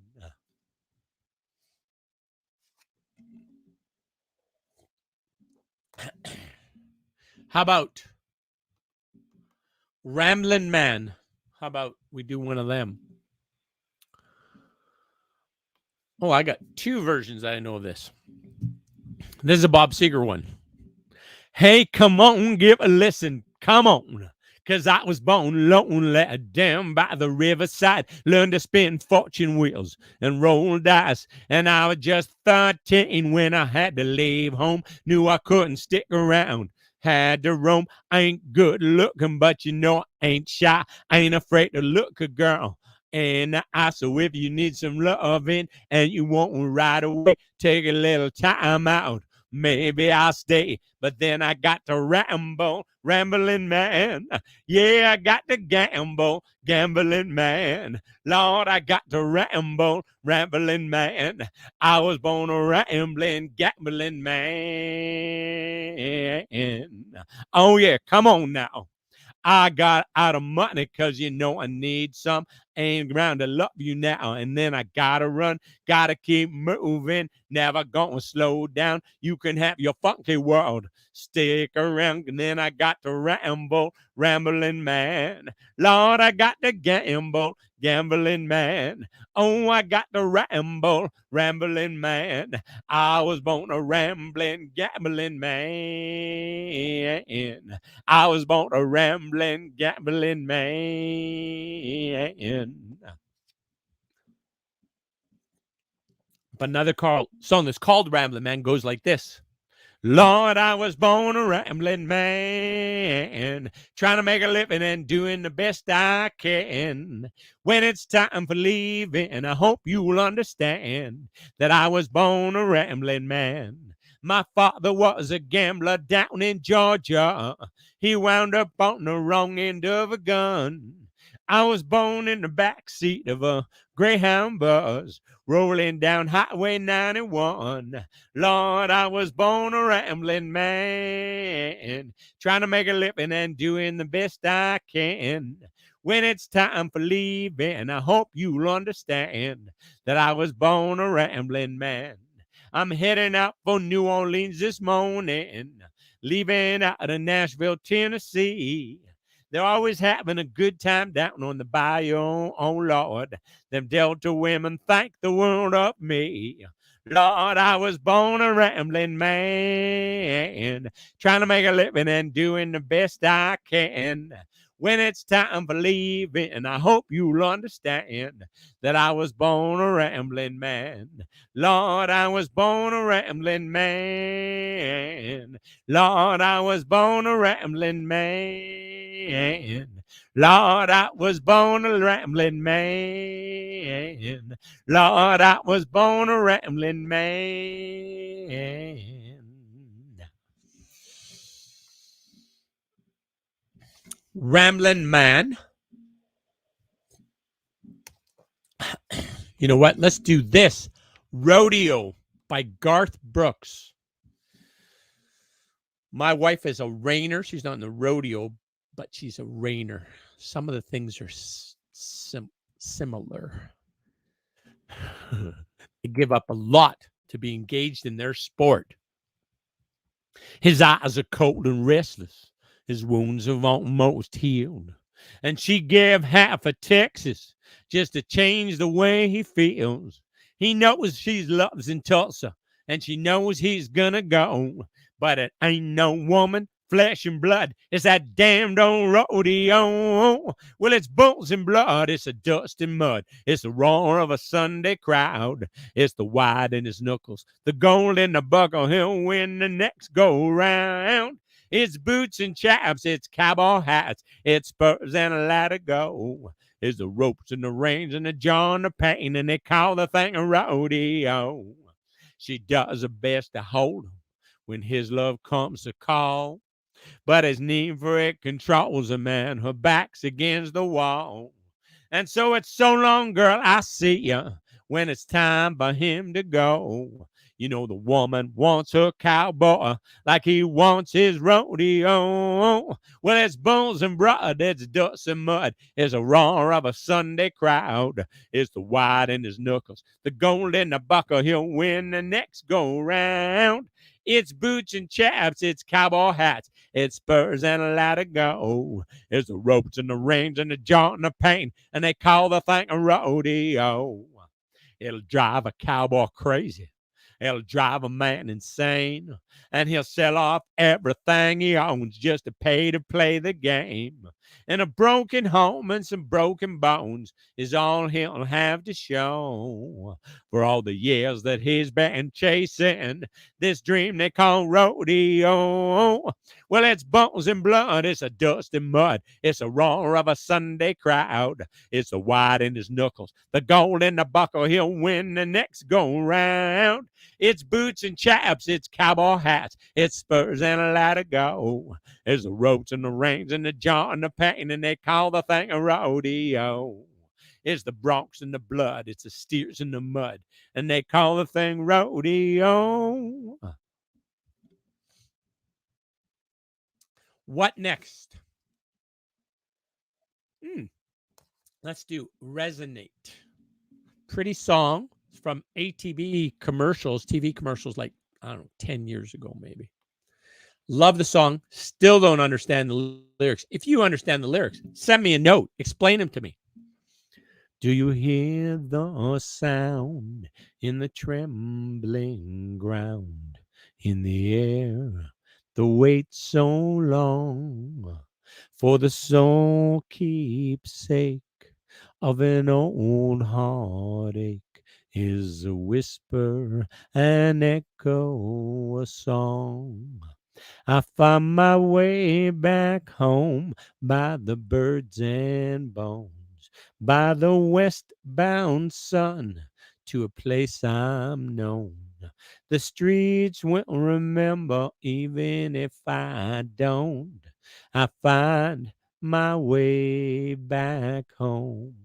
[SPEAKER 1] How about Ramblin' Man? How about we do one of them? Oh, I got two versions I know of this. This is a Bob Seger one. Hey, come on, give a listen. Come on. 'Cause I was born lonely down by the riverside. Learned to spin fortune wheels and roll dice. And I was just 13 when I had to leave home. Knew I couldn't stick around. Had to roam. I ain't good looking, but you know I ain't shy. I ain't afraid to look a girl in the eye. So if you need some loving and you won't right away, take a little time out. Maybe I'll stay, but then I got to ramble, rambling man. Yeah, I got to gamble, gambling man. Lord, I got to ramble, rambling man. I was born a rambling, gambling man. Oh yeah, come on now. I got out of money because you know I need some. Ain't around to love you now. And then I gotta run, gotta keep moving, never gonna slow down. You can have your funky world, stick around. And then I got to ramble, rambling man. Lord, I got to gamble, gambling man. Oh, I got to ramble, rambling man. I was born a rambling, gambling man. I was born a rambling, gambling man. But another song that's called Rambling Man goes like this. Lord, I was born a rambling man, trying to make a living and doing the best I can. When it's time for leaving, I hope you'll understand that I was born a rambling man. My father was a gambler down in Georgia. He wound up on the wrong end of a gun. I was born in the back seat of a Greyhound bus, rolling down Highway 91. Lord, I was born a rambling man, trying to make a living and doing the best I can. When it's time for leaving, I hope you'll understand that I was born a rambling man. I'm heading out for New Orleans this morning, leaving out of Nashville, Tennessee. They're always having a good time down on the bayou, oh Lord. Them Delta women thank the world of me. Lord, I was born a rambling man, trying to make a living and doing the best I can. When it's time for leaving, I hope you'll understand that I was born a rambling man. Lord, I was born a rambling man. Lord, I was born a rambling man. Lord, I was born a rambling man. Lord, I was born a rambling man. Rambling man. You know what? Let's do this. Rodeo by Garth Brooks. My wife is a rainer. She's not in the rodeo, but she's a rainer. Some of the things are similar. They give up a lot to be engaged in their sport. His eyes are cold and restless. His wounds have almost healed. And she gave half of Texas just to change the way he feels. He knows she loves in Tulsa, and she knows he's gonna go. But it ain't no woman, flesh and blood. It's that damned old rodeo. Well, it's bulls and blood. It's a dust and mud. It's the roar of a Sunday crowd. It's the wide in his knuckles, the gold in the buckle. He'll win the next go round. It's boots and chaps. It's cowboy hats. It's spurs and a ladder go. It's the ropes and the reins and the jaw and the pain, and they call the thing a rodeo. She does her best to hold him when his love comes to call, but his need for it controls a man. Her back's against the wall. And so it's so long, girl, I see ya when it's time for him to go. You know the woman wants her cowboy like he wants his rodeo. Well, it's bones and blood, it's dust and mud, it's a roar of a Sunday crowd. It's the white in his knuckles, the gold in the buckle. He'll win the next go round. It's boots and chaps, it's cowboy hats, it's spurs and a ladder go. It's the ropes and the reins and the jaw and the pain, and they call the thing a rodeo. It'll drive a cowboy crazy. It'll drive a man insane. And he'll sell off everything he owns just to pay to play the game. And a broken home and some broken bones is all he'll have to show for all the years that he's been chasing this dream they call rodeo. Well, it's bones and blood, it's a dust and mud, it's a roar of a Sunday crowd. It's the white in his knuckles, the gold in the buckle. He'll win the next go round. It's boots and chaps, it's cowboy hats, it's spurs and a ladder go. There's the ropes and the reins and the jaw and the pain, and they call the thing a rodeo. It's the broncs and the blood, it's the steers in the mud, and they call the thing rodeo. What next? Let's do Resonate. Pretty song from ATV commercials, TV commercials, like, I don't know, 10 years ago, maybe. Love the song. Still don't understand the lyrics. If you understand the lyrics, send me a note. Explain them to me. Do you hear the sound in the trembling ground, in the air, the wait so long for the soul keepsake of an old heartache? Is a whisper, an echo, a song. I found my way back home by the birds and bones, by the westbound sun, to a place I'm known. The streets will remember even if I don't. I find my way back home.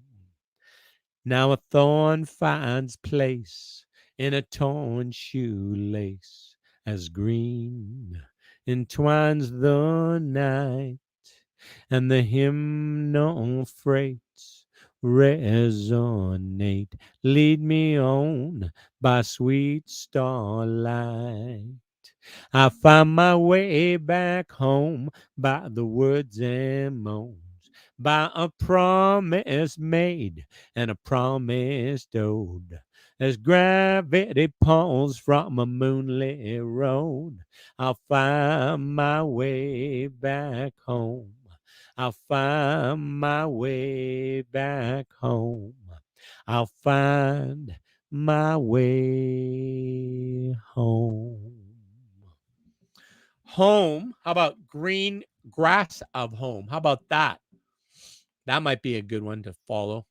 [SPEAKER 1] Now a thorn finds place in a torn shoelace, as green entwines the night, and the hymnal freights resonate. Lead me on by sweet starlight. I find my way back home by the words and moans, by a promise made and a promise owed. As gravity pulls from a moonlit road, I'll find my way back home. I'll find my way back home. I'll find my way home. Home. How about Green Grass of Home. How about that? That might be a good one to follow.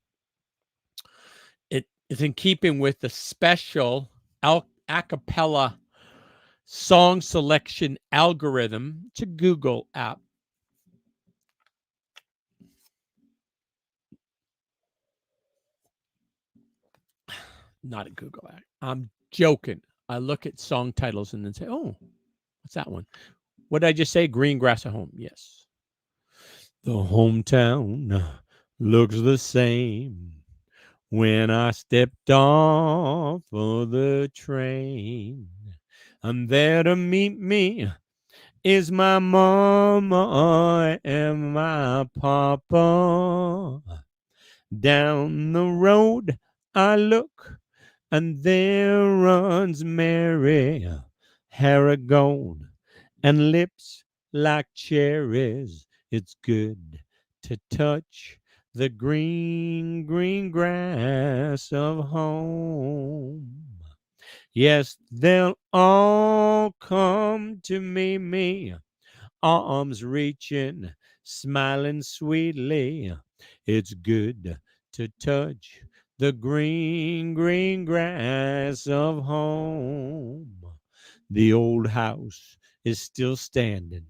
[SPEAKER 1] It is in keeping with the special Accapella song selection algorithm. It's a Google app. Not a Google app. I'm joking. I look at song titles and then say, oh, what's that one? What did I just say? Green Grass at Home. Yes. The hometown looks the same when I stepped off of the train. And there to meet me is my mama and my papa. Down the road I look, and there runs Mary, hair of gold and lips like cherries. It's good to touch the green, green grass of home. Yes, they'll all come to me, arms reaching, smiling sweetly. It's good to touch the green, green grass of home. The old house is still standing,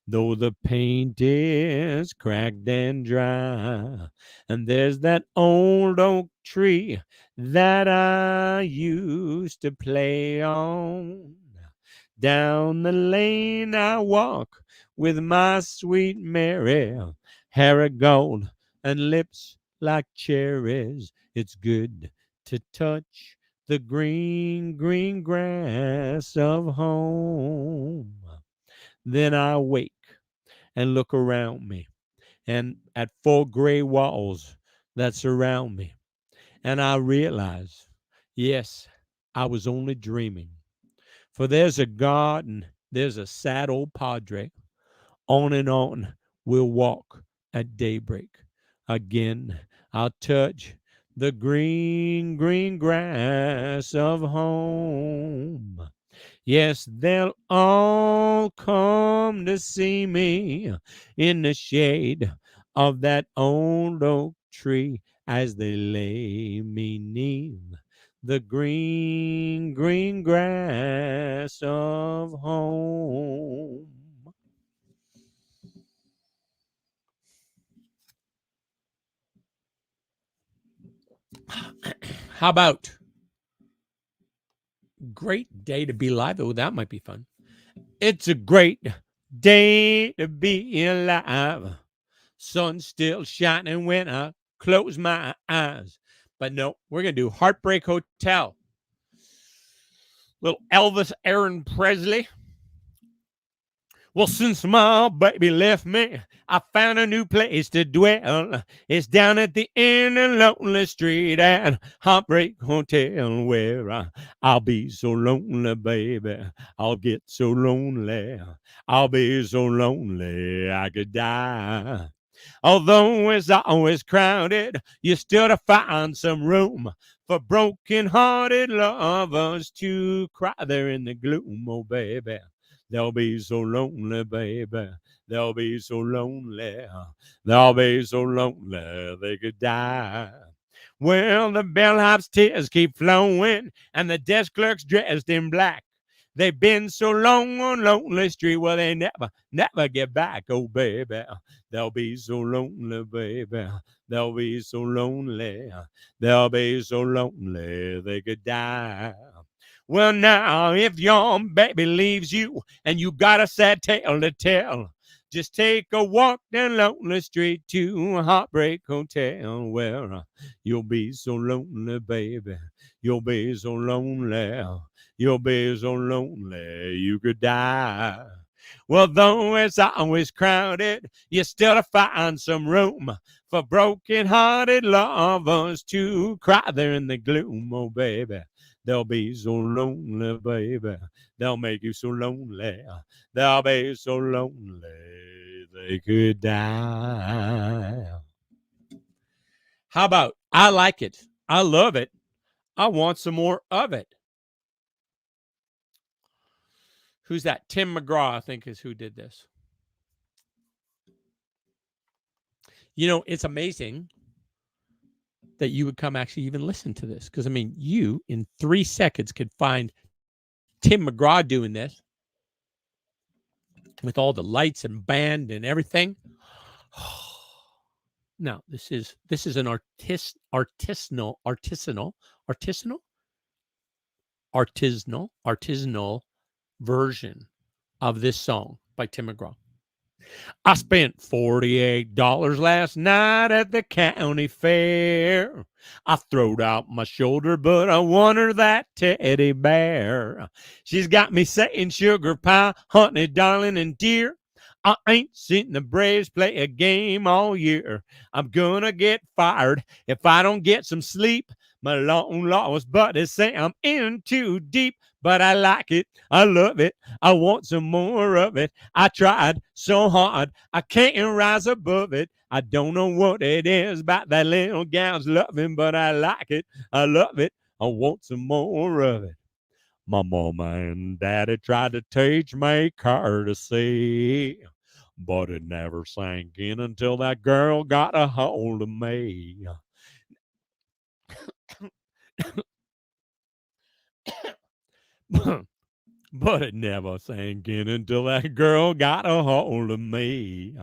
[SPEAKER 1] though the paint is cracked and dry. And there's that old oak tree that I used to play on. Down the lane I walk with my sweet Mary, hair of gold and lips like cherries. It's good to touch the green, green grass of home. Then I wake and look around me and at 4 gray walls that surround me. And I realize, yes, I was only dreaming. For there's a garden, there's a sad old padre. On and on we'll walk at daybreak. Again, I'll touch the green, green grass of home. Yes, they'll all come to see me in the shade of that old oak tree as they lay me neath the green, green grass of home. How about great day to be alive? Oh, that might be fun. It's a great day to be alive. Sun still shining when I close my eyes. But no, we're going to do Heartbreak Hotel. Little Elvis Aaron Presley. Well, since my baby left me, I found a new place to dwell. It's down at the end of Lonely Street at Heartbreak Hotel, where I'll be so lonely, baby. I'll get so lonely. I'll be so lonely I could die. Although it's always crowded, you still to find some room for broken-hearted lovers to cry there in the gloom, oh baby. They'll be so lonely, baby. They'll be so lonely. They'll be so lonely they could die. Well, the bellhop's tears keep flowing, and the desk clerk's dressed in black. They've been so long on Lonely Street, well, they never get back, oh baby. They'll be so lonely, baby. They'll be so lonely. They'll be so lonely they could die. Well, now, if your baby leaves you and you got a sad tale to tell, just take a walk down Lonely Street to Heartbreak Hotel, where you'll be so lonely, baby. You'll be so lonely. You'll be so lonely you could die. Well, though it's always crowded, you still find some room for broken-hearted lovers to cry there in the gloom, oh baby. They'll be so lonely, baby. They'll make you so lonely. They'll be so lonely they could die. How about I like it? I love it. I want some more of it. Who's that? Tim McGraw, I think, is who did this. It's amazing that you would come actually even listen to this. Because, I mean, you in 3 seconds could find Tim McGraw doing this with all the lights and band and everything. Now, this is an artisanal artisanal version of this song by Tim McGraw. I spent $48 last night at the county fair. I throwed out my shoulder, but I won her that teddy bear. She's got me saying sugar pie, honey, darling, and dear. I ain't seen the Braves play a game all year. I'm gonna get fired if I don't get some sleep. My long lost buddies say I'm in too deep, but I like it. I love it. I want some more of it. I tried so hard, I can't rise above it. I don't know what it is about that little gal's loving, but I like it. I love it. I want some more of it. My mama and daddy tried to teach me courtesy, but it never sank in until that girl got a hold of me. But it never sank in until that girl got a hold of me.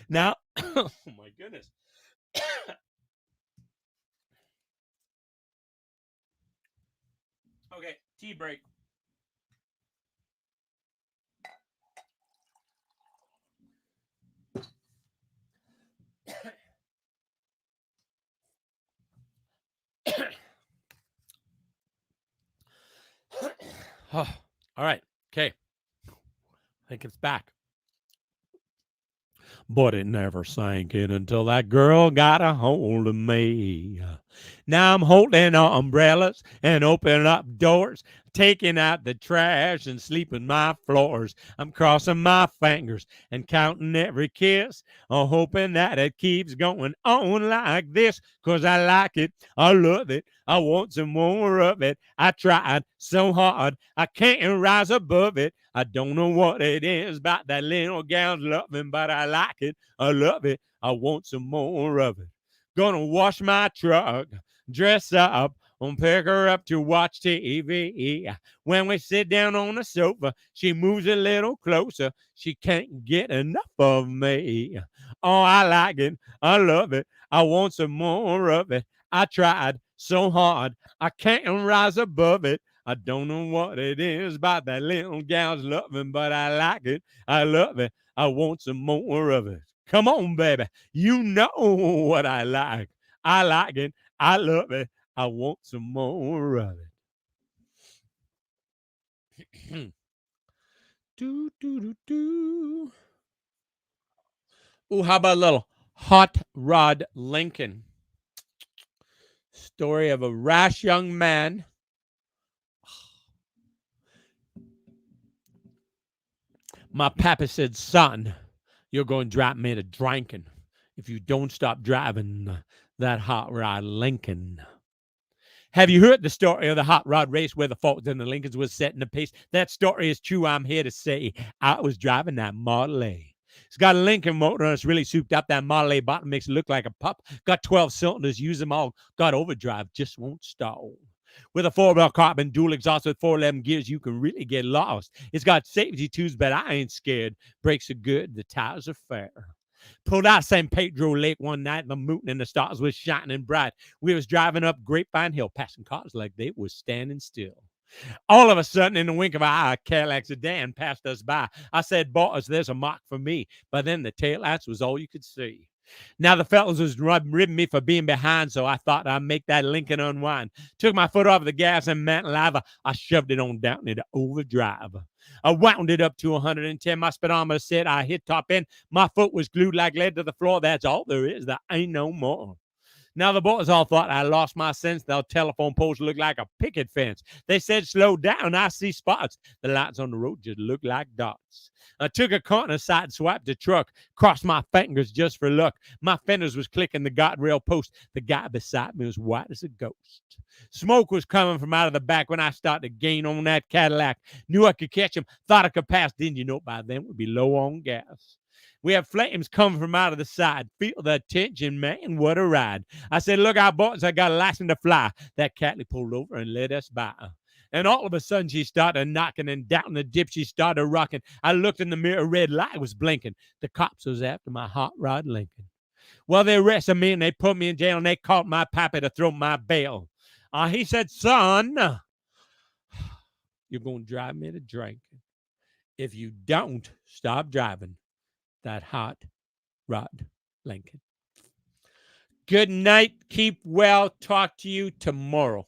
[SPEAKER 1] Now, oh my goodness. Okay, tea break. Oh, all right. Okay. I think it's back. But it never sank in until that girl got a hold of me. Now I'm holding umbrellas and opening up doors, taking out the trash and sleeping my floors. I'm crossing my fingers and counting every kiss, hoping that it keeps going on like this, 'cause I like it, I love it, I want some more of it. I tried so hard, I can't rise above it. I don't know what it is about that little gal's loving, but I like it, I love it, I want some more of it. Gonna wash my truck, dress up, and pick her up to watch TV. When we sit down on the sofa, she moves a little closer. She can't get enough of me. Oh, I like it. I love it. I want some more of it. I tried so hard. I can't rise above it. I don't know what it is about that little gal's loving, but I like it. I love it. I want some more of it. Come on, baby. You know what I like. I like it. I love it. I want some more of it. do, do, do, do. Ooh, how about a little Hot Rod Lincoln? Story of a rash young man. My papa said, son, you're going to drive me to drinking if you don't stop driving that Hot Rod Lincoln. Have you heard the story of the hot rod race where the Fords and the Lincolns was setting the pace? That story is true, I'm here to say. I was driving that Model A. It's got a Lincoln motor and it's really souped up. That Model A bottom makes it look like a pup. Got 12 cylinders, use them all. Got overdrive, just won't stall. With a 4-wheel carbon dual exhaust with 411 gears, you can really get lost. It's got safety tubes, but I ain't scared. Brakes are good, the tires are fair. Pulled out San Pedro Lake one night, the moon and the stars was shining bright. We was driving up Grapevine Hill, passing cars like they was standing still. All of a sudden, in the wink of an eye, a Cadillac sedan passed us by. I said, boys, there's a mark for me. But then the taillights was all you could see. Now the fellas was ribbing me for being behind, so I thought I'd make that Lincoln unwind. Took my foot off the gas and man alive, I shoved it on down into overdrive. I wound it up to 110. My speedometer said I hit top end. My foot was glued like lead to the floor. That's all there is. There ain't no more. Now the boys all thought I lost my sense. The telephone poles looked like a picket fence. They said, slow down, I see spots. The lights on the road just look like dots. I took a corner, side swiped the truck, crossed my fingers just for luck. My fenders was clicking the guardrail post. The guy beside me was white as a ghost. Smoke was coming from out of the back when I started to gain on that Cadillac. Knew I could catch him, thought I could pass. Didn't you know by then we'd be low on gas. We have flames coming from out of the side. Feel the tension, man. What a ride. I said, look out, boys. I got a license to fly. That Catley pulled over and let us by. And all of a sudden, she started knocking, and down the dip, she started rocking. I looked in the mirror, red light was blinking. The cops was after my hot rod Lincoln. Well, they arrested me, and they put me in jail, and they caught my pappy to throw my bail. He said, son, you're going to drive me to drinking if you don't stop driving that hot rod Lincoln. Good night. Keep well. Talk to you tomorrow.